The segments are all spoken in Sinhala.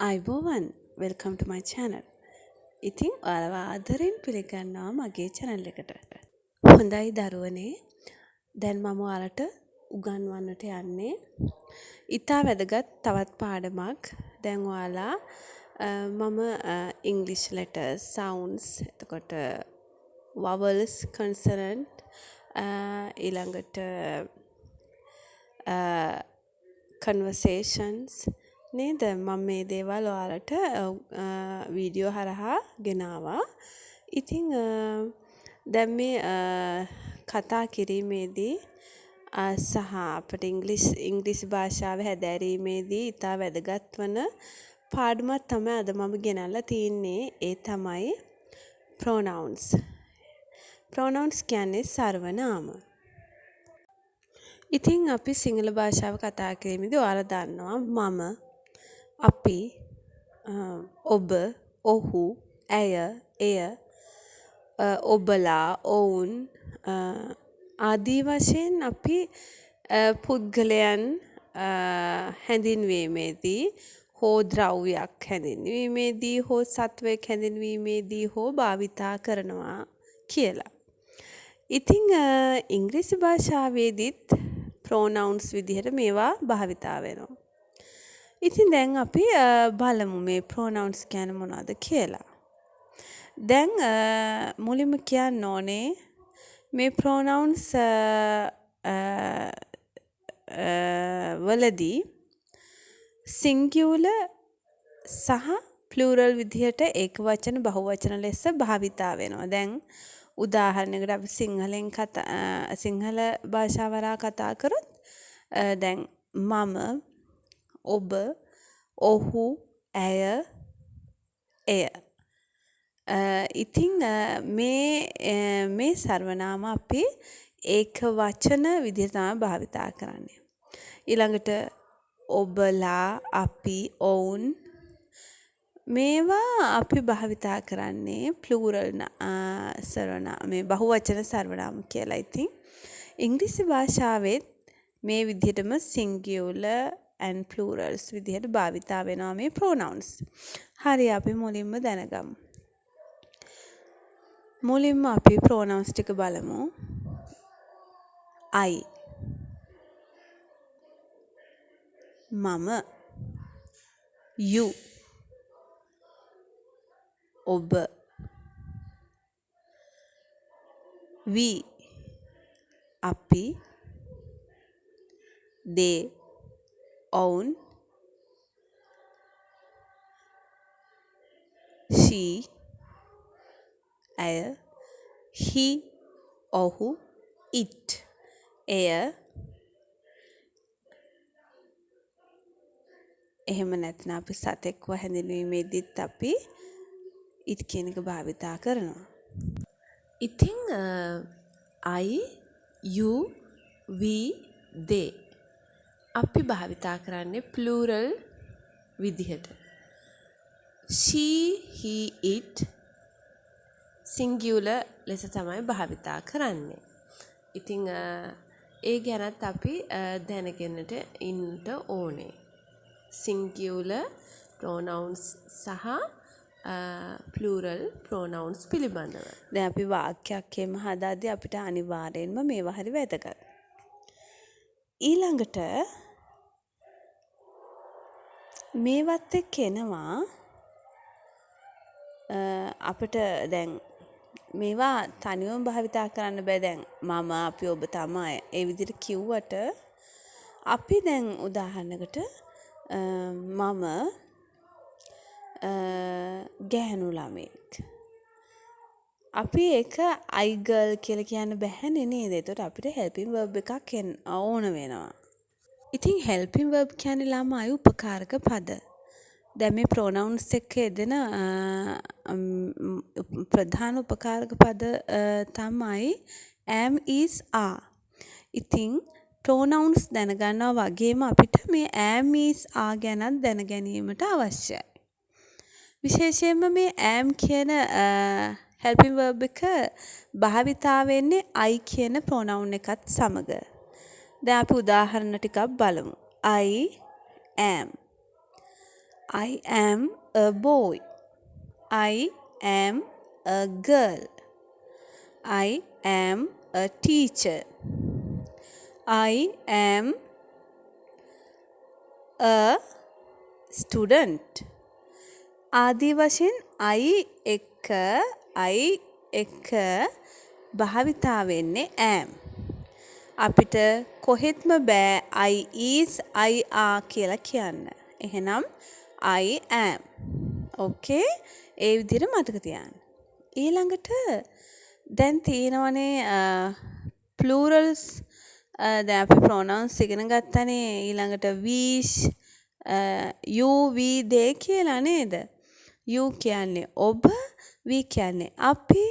අයිබෝවන් වෙල්කම් ටු මයි channel. ඉතින් ඔයාලව ආදරෙන් පිළිගන්නවා මගේ channel එකට. හොඳයි දරුවනේ. දැන් මම ඔයාලට උගන්වන්නට යන්නේ ඉතා වැදගත් තවත් පාඩමක්. දැන් ඔයාලා මම English letters, sounds, එතකොට vowels, consonant, ඊළඟට conversations නේද මම මේ දේවල් ඔයාලට වීඩියෝ හරහා ගෙනාවා. ඉතින් දැන් මේ කතා කිරීමේදී සහ අපට ඉංග්‍රීසි භාෂාව හැදෑරීමේදී ඉතා වැදගත් වන පාඩමක් තමයි අද මම ගෙනල්ලා තියන්නේ. ඒ තමයි pronouns. pronouns කියන්නේ සර්වනාම. ඉතින් අපි සිංහල භාෂාව කතා කිරීමේදී ඔයාලා දන්නවා මම, අපි, ඔබ, ඔහු, ඇය, එය, ඔබලා, ඔවුන් ආදී වශයෙන් අපි පුද්ගලයන් හැඳින්වීමේදී හෝ ද්‍රව්‍යයක් හැඳින්වීමේදී හෝ සත්වයක් හැඳින්වීමේදී හෝ භාවිතා කරනවා කියලා. ඉතින් ඉංග්‍රීසි භාෂාවේදීත් pronouns විදිහට මේවා භාවිතා වෙනවා. ඉතින් දැන් අපි බලමු මේ pronouns කියන්නේ මොනවද කියලා. දැන් මුලින්ම කියන්න ඕනේ මේ pronouns වලදී singular සහ plural විදිහට ඒක වචන බහුවචන ලෙස භාවිතා වෙනවා. දැන් උදාහරණයකට අපි සිංහල භාෂාව හරහා කතා කරොත් දැන් මම, ඔබ, ඔහු, ඇය, එය. ඉතින් මේ සර්වනාම අපි ඒක වචන විදිහට තමයි භාවිතා කරන්නේ. ඊළඟට ඔබලා, අපි, ඔවුන් මේවා අපි භාවිතා කරන්නේ ප්ලූරල් මේ බහුවචන සර්වනාම කියලා. ඉතින් ඉංග්‍රීසි භාෂාවෙත් මේ විදිහටම singular and plurals විදිහට භාවිතා වෙනවා මේ pronouns. හරි අපි මුලින්ම දැනගමු. මුලින්ම අපි pronouns ටික බලමු. I, මම, you, ඔබ, we, අපි, they, ඔවුන්, she, ඇය, he, ඔහු, it, එය. එහෙම නැත්නම් අපි සතෙක්ව හැඳින්වීමේදීත් අපි it කියන එක භාවිතා කරනවා. ඉතින් I, you, we, they අපි භාවිතා කරන්නේ plural විදිහට. she, he, it singular ලෙස තමයි භාවිතා කරන්නේ. ඉතින් ඒ ගැනත් අපි දැනගෙනට ඉන්නට ඕනේ. singular pronouns සහ plural pronouns පිළිබඳව. දැන් අපි වාක්‍යයක් එහෙම හදාද්දී අපිට අනිවාර්යෙන්ම මේවා හරි වැදගත්. ඊළඟට මේවත් එක්ක එනවා අපිට දැන් මේවා තනියම භාවිතා කරන්න බෑ. දැන් මම, අපි, ඔබ තමයි ඒ විදිහට කිව්වට අපි දැන් උදාහරණයකට මම ගැහැණු ළමෙක්. අපි ඒක I girl කියලා කියන්න බැහැනේ නේද? ඒතකොට අපිට helping verb එකක් ඕන වෙනවා. ඉතින් helping verb කියන්නේ ළමයි උපකාරක පද. දැන් මේ pronouns එක්ක යෙදෙන ප්‍රධාන උපකාරක පද තමයි am, is, are. ඉතින් pronouns දැනගන්නවා වගේම අපිට මේ am, is, are ගැනත් දැන ගැනීමට අවශ්‍යයි. විශේෂයෙන්ම මේ am කියන helping verb එක භාවිතා වෙන්නේ I කියන pronoun එකත් සමග. දැන් අපි උදාහරණ ටිකක් බලමු. I am. I am a boy. I am a girl. I am a teacher. I am a student. ආදී වශයෙන් I එක භාවිතා වෙන්නේ am. අපිට කොහෙත්ම බෑ I is I are කියලා කියන්න. එහෙනම් I am. ඕකේ? ඒ විදිහට මතක තියාගන්න. ඊළඟට දැන් තියෙනවනේ plurals දැන් අපි pronouns ඉගෙන ගත්තනේ ඊළඟට we you we they කියලා නේද? you කියන්නේ ඔබ, we කියන්නේ අපි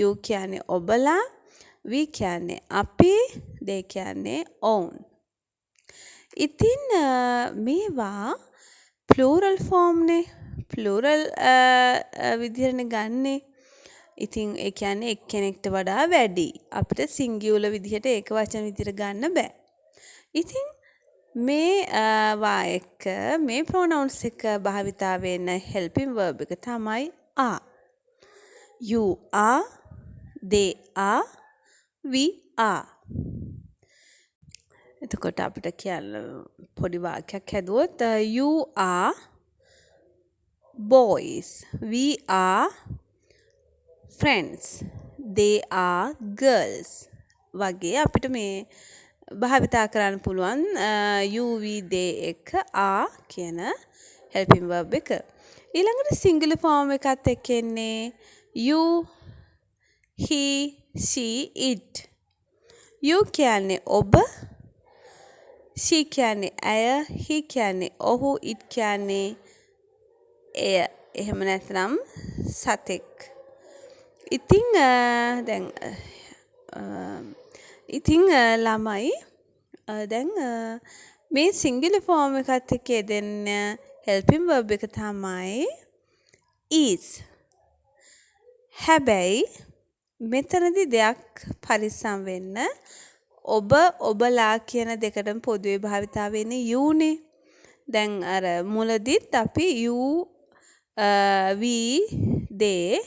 you කියන්නේ ඔබලා, we කියන්නේ අපි, they කියන්නේ ඔවුන්. ඉතින් මේවා plural form නේ. plural විදිහටනේ ගන්නෙ. ඉතින් ඒ කියන්නේ එක්කෙනෙක්ට වඩා වැඩි. අපිට singular විදිහට ඒක වචන විදිහට ගන්න බෑ. ඉතින් මේ එක්ක මේ pronouns එක භාවිතා වෙන helping verb එක තමයි are. You are, they are, we are. එතකොට අපිට කියන්න පොඩි වාක්‍යයක් හැදුවොත් you are boys. We are friends. They are girls. වගේ අපිට මේ භාවිතා කරන්න පුළුවන් you we they එක are කියන helping verb එක. ඊළඟට singular form එකත් එක්ක එන්නේ you, he, she, it. you කියන්නේ ඔබ, she කියන්නේ ඇය, he කියන්නේ ඔහු, it කියන්නේ එය. එහෙම නැත්නම් සතෙක්. ඉතින් දැන් ළමයි දැන් මේ singular form එකත් එක්ක දෙන්න helping verb එක තමයි is. හැබැයි මෙතනදී දෙයක් පරිස්සම් වෙන්න. ඔබ ඔබලා කියන දෙකටම පොදුවේ භාවිතා වෙන්නේ you නේ. දැන් අර මුලදිත් අපි you we they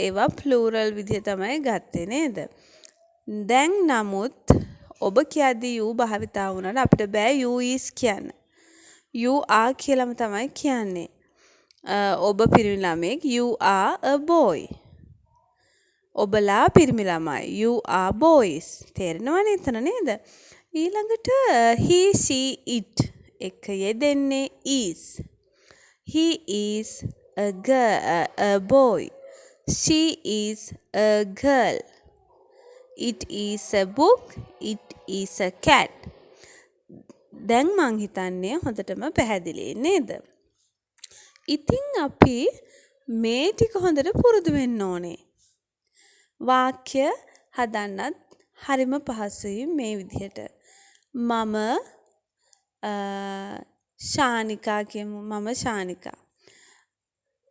ඒවා plural විදිහ තමයි ගත්තේ නේද? දැන් නමුත් ඔබ කියද්දී you භාවිතා වුණාට අපිට බෑ you is කියන්න. you are කියලාම තමයි කියන්නේ. ඔබ පිරිමි ළමෙක් you are a boy. ඔබලා පිරිමි ළමයි you are boys. තේරෙනවනේ එතන නේද? ඊළඟට he she it එක යෙදෙන්නේ is. He is a boy. She is a girl. It is a book. It is a cat. දැන් මං හිතන්නේ හොඳටම පැහැදිලි නේද? ඉතින් අපි මේ ටික හොඳට පුරුදු වෙන්න ඕනේ. වාක්‍ය හදන්නත් හරිම පහසුයි මේ විදිහට. මම ශානිකා කියමු. මම ශානිකා.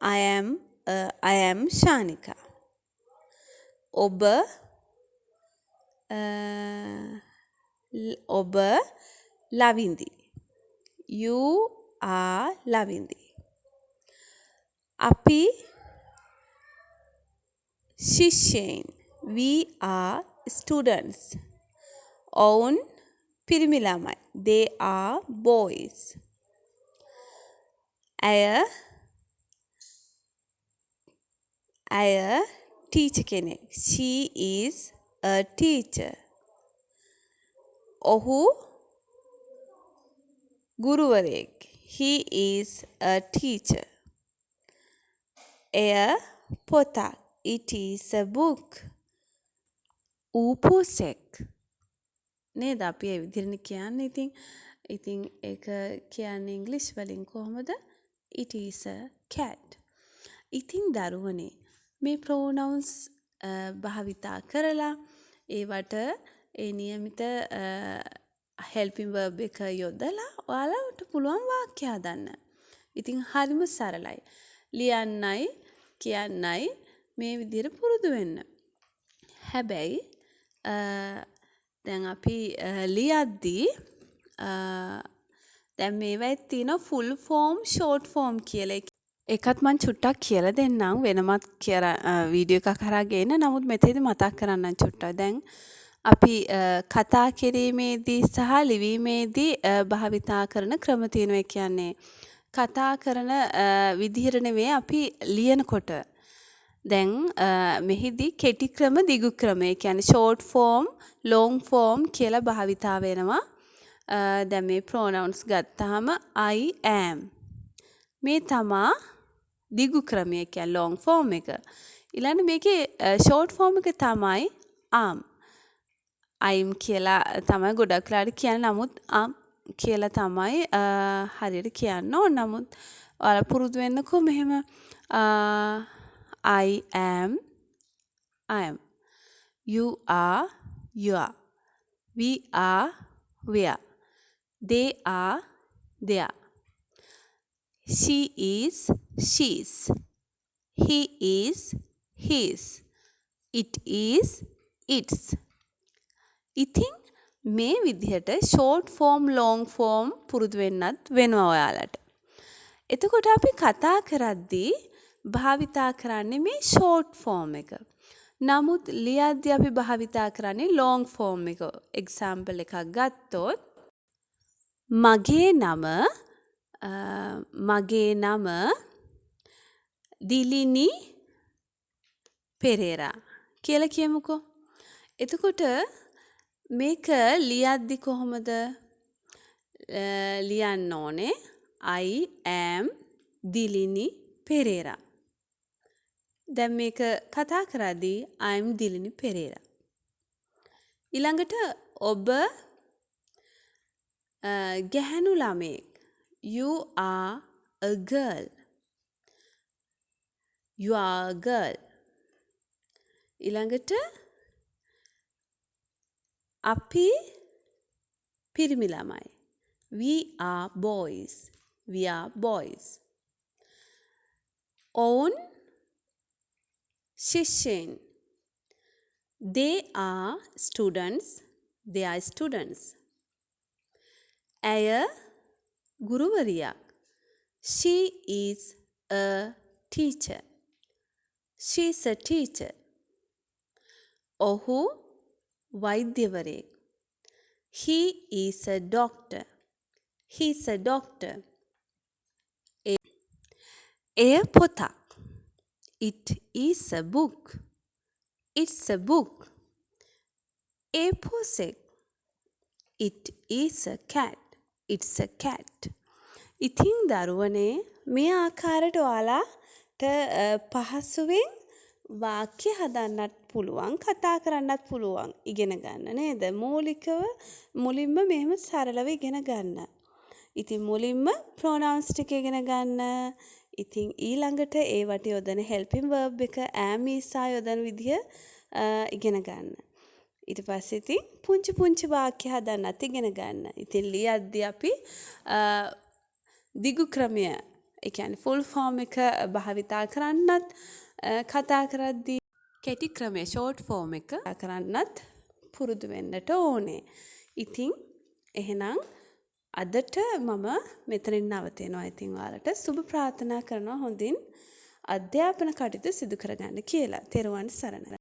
I am Shanika. ඔබ ලවින්දි. You are ලවින්දි. අපි ශිෂ්‍යයින්. We are students. ඔවුන් පිරිමි ළමයි. They are boys. ඇය ටීචර් කෙනෙක්. She is a teacher. ඔහු ගුරුවරයෙක්. He is a teacher. එය පොතක්. It is a book. ඌ පුසෙක්. නේද අපි ඒ විදිහට කියන්නේ. ඉතින් ඒක කියන්නේ ඉංග්‍රීසි වලින් කොහොමද? It is a cat. ඉතින් දරුවනේ මේ pronouns භාවිතා කරලා ඒවට ඒ නියමිත helping verb එක යොදලා ඔයාලට පුළුවන් වාක්‍ය හදන්න. ඉතින් හරිම සරලයි. ලියන්නයි කියන්නයි මේ විදිහට පුරුදු වෙන්න. හැබැයි දැන් අපි ලියද්දී දැන් මේවයිත් තියෙනවා ෆුල් ෆෝම් ෂෝට් ෆෝම් කියලා. ඒකත් මම චුට්ටක් කියලා දෙන්නම් වෙනමත් කියලා වීඩියෝ එකක් කරා ගේන්න. නමුත් මෙතෙදි මතක් කරන්නම් චුට්ටක්. දැන් අපි කතා කිරීමේදී සහ ලිවීමේදී භාවිතා කරන ක්‍රම තියෙනවා. කියන්නේ කතා කරන විදිහට නෙවෙයි අපි ලියනකොට. දැන් මෙහිදී කෙටි ක්‍රම දිගු ක්‍රම. ඒ කියන්නේ ෂෝට් ෆෝම් ලොං ෆෝම් කියලා භාවිතා වෙනවා. දැන් මේ pronouns ගත්තාම I am මේ තමා දිගු ක්‍රමය කියන්නේ long form එක. ඊළඟ මේකේ short form එක තමයි am. I'm කියලා තමයි ගොඩක් වෙලාට කියන්නේ. නමුත් am කියලා තමයි හරියට කියන්න ඕන. නමුත් ඔයාලා පුරුදු වෙන්නකෝ මෙහෙම I am. You are. We are. They are. She is, she's. He is, his. It is, its. ඉතින් මේ විදිහට short form long form පුරුදු වෙන්නත් වෙනවා ඔයාලට. එතකොට අපි කතා කරද්දී භාවිතා කරන්නේ මේ short form එක. නමුත් ලියද්දී අපි භාවිතා කරන්නේ long form එක. example එකක් ගත්තොත් මගේ නම දිලිනි පෙරේරා කියලා කියමුකෝ. එතකොට මේක ලියද්දි කොහොමද ලියන්න ඕනේ? I am Dilini Perera. දැන් මේක කතා කරද්දී I am දිලිනි පෙරේරා. ඊළඟට ඔබ ගැහැණු ළමයෙක්. You are a girl. You are a girl. ඊළඟට අපි පිරිමි ළමයි. We are boys. We are boys. ඔවුන් ශිෂ්‍යයින්. They are students. They are students. ඇය ගුරුවරියක්. She is a teacher. She is a teacher. ඔහු වෛද්‍යවරයෙක්. He is a doctor. He is a doctor. එය පොතක්. It is a book. It's a book. එය පොසෙක්. It is a cat. It's a cat. ඉතින් දරුවනේ මේ ආකාරයට ඔයාලාට පහසුවෙන් වාක්‍ය හදන්නත් පුළුවන්, කතා කරන්නත් පුළුවන් ඉගෙන ගන්න නේද? මුලින්ම මෙහෙම සරලව ඉගෙන ගන්න. ඉතින් මුලින්ම pronouns ටික ඉගෙන ගන්න. ඉතින් ඊළඟට ඒවට යොදන helping verb එක am is are යොදන විදිය ඉගෙන ගන්න. ඊට පස්සේ ඉතින් පුංචි වාක්‍ය හදන්නත් ඉගෙන ගන්න. ඉතින් ලියද්දී අපි දිගු ක්‍රමය, ඒ කියන්නේ full form එක භාවිතා කරන්නත්, කතා කරද්දී කෙටි ක්‍රමය short form එක කරන්නත් පුරුදු වෙන්නට ඕනේ. ඉතින් එහෙනම් අදට මම මෙතනින් නවතිනවා. ඉතින් ඔයාලට සුබ ප්‍රාර්ථනා කරනවා හොඳින් අධ්‍යාපන කටයුතු සිදු කරගන්න කියලා. තෙරුවන් සරණයි.